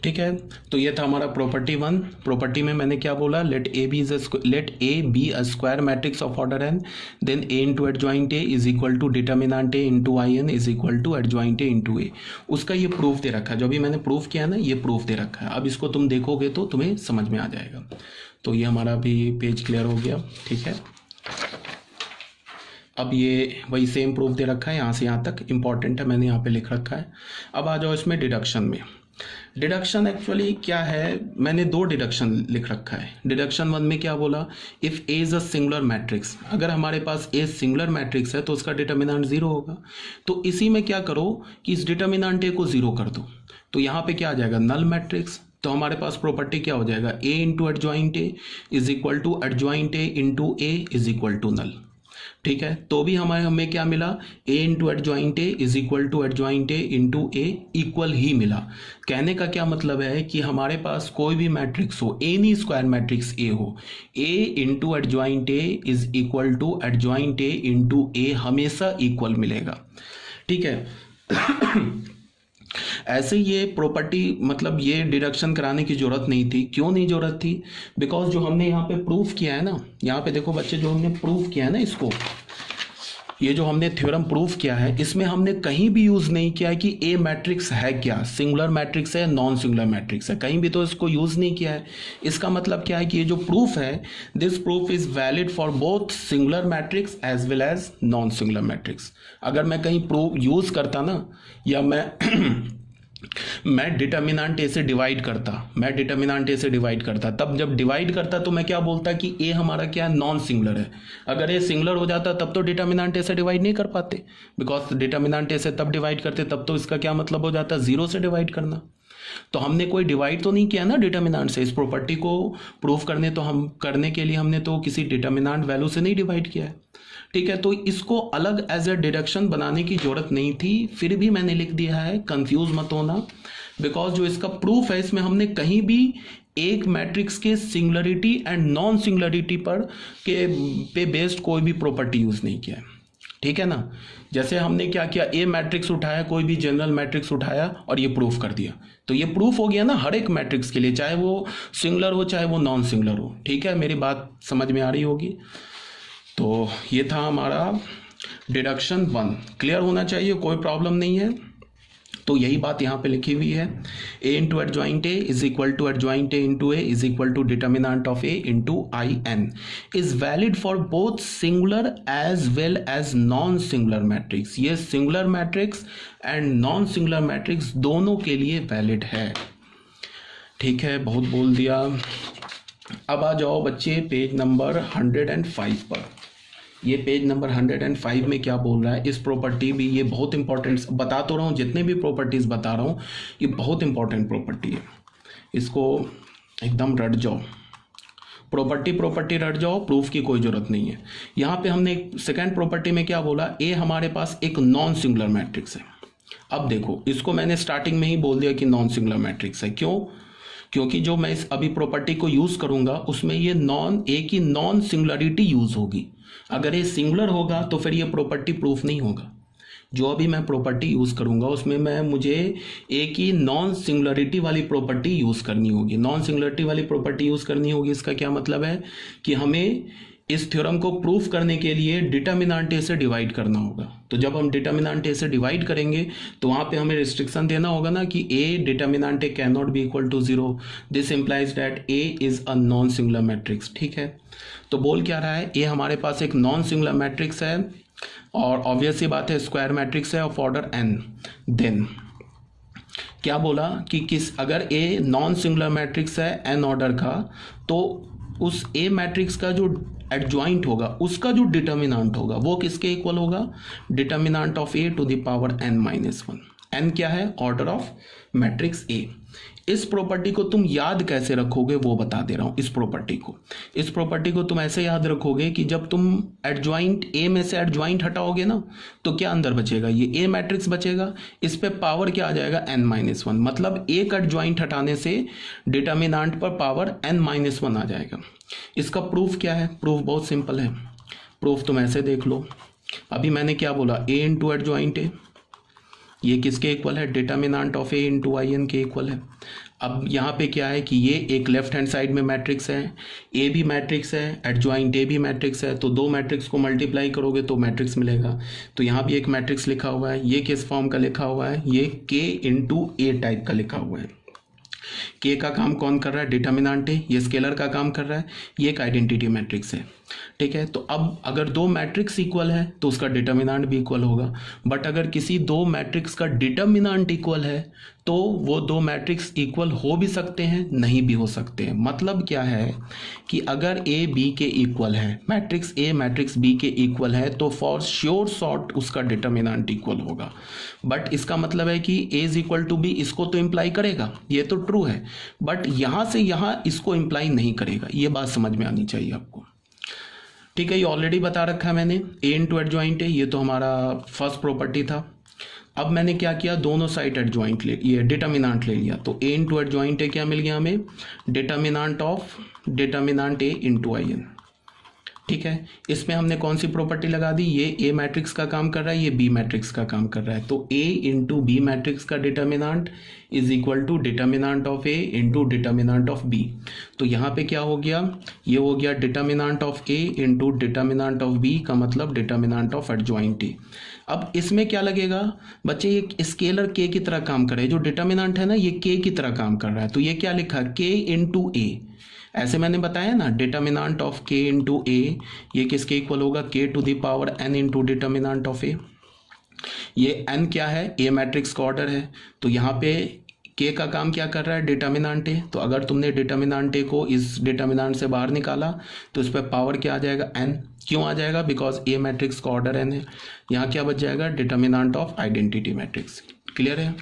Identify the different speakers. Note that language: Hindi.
Speaker 1: ठीक है, तो ये था हमारा प्रॉपर्टी 1। प्रॉपर्टी में मैंने क्या बोला, let A B a square matrix of order N, then A into adjoint A is equal to determinant A into I N is equal to adjoint A into A. उसका ये प्रूफ दे रखा है, जो भी मैंने प्रूफ किया ना, ये प्रूफ दे रखा है। अब इसको तुम देखोगे तो तुम्हें समझ में आ जाएगा। तो ये हमारा भी पेज क्लियर हो गया। ठीक है, अब ये वही सेम प्रूफ दे रखा है, यहाँ से यहाँ तक इंपॉर्टेंट है, मैंने यहाँ पे लिख रखा है। अब आ जाओ इसमें डिडक्शन में। डिडक्शन एक्चुअली क्या है, मैंने 2 डिडक्शन लिख रखा है। डिडक्शन 1 में क्या बोला, if A is a singular matrix, अगर हमारे पास ए सिंगुलर मैट्रिक्स है तो उसका डिटर्मिनेंट 0 होगा। तो इसी में क्या करो कि इस डिटर्मिनेंट ए को 0 कर दो, तो यहाँ पे क्या आ जाएगा, नल मैट्रिक्स। तो हमारे पास प्रॉपर्टी क्या हो जाएगा, A into adjoint A is equal to adjoint A into A is equal to null. ठीक है, तो भी हमें क्या मिला, A into adjoint A is equal to adjoint A into A equal ही मिला। कहने का क्या मतलब है कि हमारे पास कोई भी मैट्रिक्स हो, एनी स्क्वायर मैट्रिक्स ए हो, A into adjoint A is equal to adjoint A into A हमेशा इक्वल मिलेगा। ठीक है ऐसे ये प्रॉपर्टी, मतलब ये डिडक्शन कराने की जरूरत नहीं थी। क्यों नहीं जरूरत थी, बिकॉज जो हमने यहाँ पे प्रूफ किया है ना, यहाँ पे देखो बच्चे, जो हमने प्रूफ किया है ना इसको, ये जो हमने थ्योरम प्रूफ किया है, इसमें हमने कहीं भी यूज नहीं किया है कि ए मैट्रिक्स है क्या, सिंगुलर मैट्रिक्स है, नॉन सिंगुलर मैट्रिक्स है, कहीं भी तो इसको यूज नहीं किया है। इसका मतलब क्या है कि ये जो प्रूफ है, this proof is valid for both singular matrix as well as non singular matrix. अगर मैं कहीं प्रूफ यूज करता ना, या मैं डिटर्मिनेंट ए से डिवाइड करता, तब जब डिवाइड करता तो मैं क्या बोलता कि ए हमारा क्या है, नॉन सिंगुलर है। अगर ए सिंगुलर हो जाता तब तो डिटर्मिनेंट ए से डिवाइड नहीं कर पाते, बिकॉज डिटर्मिनेंट ए से तब डिवाइड करते, तब तो इसका क्या मतलब हो जाता, 0 से डिवाइड करना। तो हमने कोई डिवाइड तो नहीं किया ना डिटर्मिनेंट से। इस प्रॉपर्टी को प्रूफ करने के लिए हमने तो किसी डिटर्मिनेंट वैल्यू से नहीं डिवाइड किया है। ठीक है, तो इसको अलग एज ए डिडक्शन बनाने की जरूरत नहीं थी, फिर भी मैंने लिख दिया है, कंफ्यूज मत होना। बिकॉज जो इसका प्रूफ है, इसमें हमने कहीं भी एक मैट्रिक्स के सिंगुलरिटी एंड नॉन सिंगुलरिटी पे बेस्ड कोई भी प्रॉपर्टी यूज नहीं किया है। ठीक है ना, जैसे हमने क्या किया, ए मैट्रिक्स उठाया, कोई भी जनरल मैट्रिक्स उठाया और ये प्रूफ कर दिया, तो ये प्रूफ हो गया ना हर एक मैट्रिक्स के लिए, चाहे वो सिंगुलर हो चाहे वो नॉन सिंगुलर हो। ठीक है, मेरी बात समझ में आ रही होगी। तो ये था हमारा डिडक्शन 1, क्लियर होना चाहिए, कोई प्रॉब्लम नहीं है। तो यही बात यहाँ पे लिखी हुई है, A into adjoint A is equal to adjoint A into A is equal to determinant of A into I N is valid for both singular as well as non singular matrix. ये singular matrix and non singular matrix दोनों के लिए वैलिड है। ठीक है, बहुत बोल दिया। अब आ जाओ बच्चे पेज नंबर 105 पर। ये पेज नंबर 105 में क्या बोल रहा है, इस प्रॉपर्टी भी, ये बहुत इंपॉर्टेंट, बता तो रहा हूँ, जितने भी प्रॉपर्टीज बता रहा हूँ ये बहुत इंपॉर्टेंट प्रॉपर्टी है, इसको एकदम रट जाओ। प्रॉपर्टी रट जाओ, प्रूफ की कोई जरूरत नहीं है। यहाँ पे हमने सेकेंड प्रॉपर्टी में क्या बोला, ए हमारे पास एक नॉन सिंगुलर मैट्रिक्स है। अब देखो, इसको मैंने स्टार्टिंग में ही बोल दिया कि नॉन सिंगुलर मैट्रिक्स है। क्यों, क्योंकि जो मैं इस अभी प्रॉपर्टी को यूज करूंगा उसमें ये ए की नॉन सिंगुलरिटी यूज होगी। अगर ये सिंगुलर होगा तो फिर ये प्रॉपर्टी प्रूफ नहीं होगा। जो अभी मैं प्रॉपर्टी यूज करूंगा उसमें मुझे ए की नॉन सिंगुलरिटी वाली प्रॉपर्टी यूज करनी होगी। नॉन सिंगुलरिटी वाली प्रॉपर्टी यूज करनी होगी, इसका क्या मतलब है कि हमें इस थ्योरम को प्रूफ करने के लिए डिटर्मिनेंट ए से डिवाइड करना होगा। तो जब हम डिटर्मिनेंट ए से डिवाइड करेंगे तो वहाँ पे हमें रिस्ट्रिक्शन देना होगा ना कि A determinant A can not be equal to 0, this implies that A is a non singular matrix. ठीक है, तो बोल क्या रहा है, ए हमारे पास एक नॉन सिंगुलर मैट्रिक्स है और ऑब्वियस सी बात है स्क्वायर मैट्रिक्स है ऑफ ऑर्डर n। देन क्या बोला कि अगर ए नॉन सिंगुलर मैट्रिक्स है n ऑर्डर का, तो उस ए मैट्रिक्स का जो एडजॉइंट होगा उसका जो डिटर्मिनेंट होगा वो किसके इक्वल होगा, determinant of A to the power n-1। n क्या है, ऑर्डर ऑफ मैट्रिक्स ए। इस प्रॉपर्टी को तुम याद कैसे रखोगे वो बता दे रहा हूं। इस प्रॉपर्टी को तुम ऐसे याद रखोगे कि जब तुम एडजॉइंट ए में से एडजॉइंट हटाओगे ना तो क्या अंदर बचेगा, ये ए मैट्रिक्स बचेगा, इस पे पावर क्या आ जाएगा, n-1। मतलब एक एडजॉइंट हटाने से डिटर्मिनेंट पर पावर n-1 आ जाएगा। इसका प्रूफ क्या है, प्रूफ बहुत सिंपल है। प्रूफ तुम ऐसे देख लो, अभी मैंने क्या बोला, ए इंटू एडजॉइंट ए, ये किसके इक्वल है, determinant of A into I N के इक्वल है। अब यहाँ पे क्या है कि ये एक लेफ्ट हैंड साइड में मैट्रिक्स है, ए भी मैट्रिक्स है, एडजॉइंट ए भी मैट्रिक्स है, तो दो मैट्रिक्स को मल्टीप्लाई करोगे तो मैट्रिक्स मिलेगा। तो यहाँ भी एक मैट्रिक्स लिखा हुआ है, ये किस फॉर्म का लिखा हुआ है, ये के इंटू ए टाइप का लिखा हुआ है। के का काम कौन कर रहा है, डिटर्मिनेंट है, ये स्केलर का काम कर रहा है, ये एक आइडेंटिटी मैट्रिक्स है, ठीक है। तो अब अगर दो मैट्रिक्स इक्वल है तो उसका डिटर्मिनेंट भी इक्वल होगा, बट अगर किसी दो मैट्रिक्स का डिटर्मिनेंट इक्वल है तो वो दो मैट्रिक्स इक्वल हो भी सकते हैं, नहीं भी हो सकते हैं। मतलब क्या है कि अगर ए बी के इक्वल है, मैट्रिक्स ए मैट्रिक्स बी के इक्वल है, तो फॉर श्योर शॉर्ट उसका डिटर्मिनेंट इक्वल होगा। बट इसका मतलब है कि ए इज इक्वल टू बी, इसको तो इम्प्लाई करेगा, ये तो ट्रू है, बट यहाँ से यहाँ इसको इम्प्लाई नहीं करेगा। ये बात समझ में आनी चाहिए आपको, ठीक है। ये ऑलरेडी बता रखा है मैंने, ए इंटू एडजॉइंट है, ये तो हमारा फर्स्ट प्रॉपर्टी था। अब मैंने क्या किया, दोनों साइड एडजॉइंट ले, ये डिटर्मिनेंट ले लिया, तो ए इंटू एडजॉइंट है क्या मिल गया हमें, determinant of determinant A into I N, ठीक है। इसमें हमने कौन सी प्रॉपर्टी लगा दी, ये ए मैट्रिक्स का काम कर रहा है, ये बी मैट्रिक्स का काम कर रहा है, तो ए इंटू बी मैट्रिक्स का determinant is equal to determinant of A into determinant of B. तो यहाँ पे क्या हो गया, ये हो गया determinant of A into determinant of B, का मतलब डिटर्मिनेंट ऑफ एडजॉइंट ए। अब इसमें क्या लगेगा बच्चे, ये स्केलर के की तरह काम कर रहा है, जो डिटर्मिनेंट है ना ये के की तरह काम कर रहा है, तो ये क्या लिखा, के इंटू ए, ऐसे मैंने बताया ना, determinant of K into A, ये किसके इक्वल होगा, K to the power N into determinant of A. ये एन क्या है, ए मैट्रिक्स का ऑर्डर है, तो यहाँ पे के का काम क्या कर रहा है, डिटर्मिनेंट ए। तो अगर तुमने डिटर्मिनेंट ए को इस डिटर्मिनेंट से बाहर निकाला तो इस पर पावर क्या आ जाएगा, एन। क्यों आ जाएगा, बिकॉज ए मैट्रिक्स का ऑर्डर एन है। यहाँ क्या बच जाएगा, determinant of identity matrix. Clear है।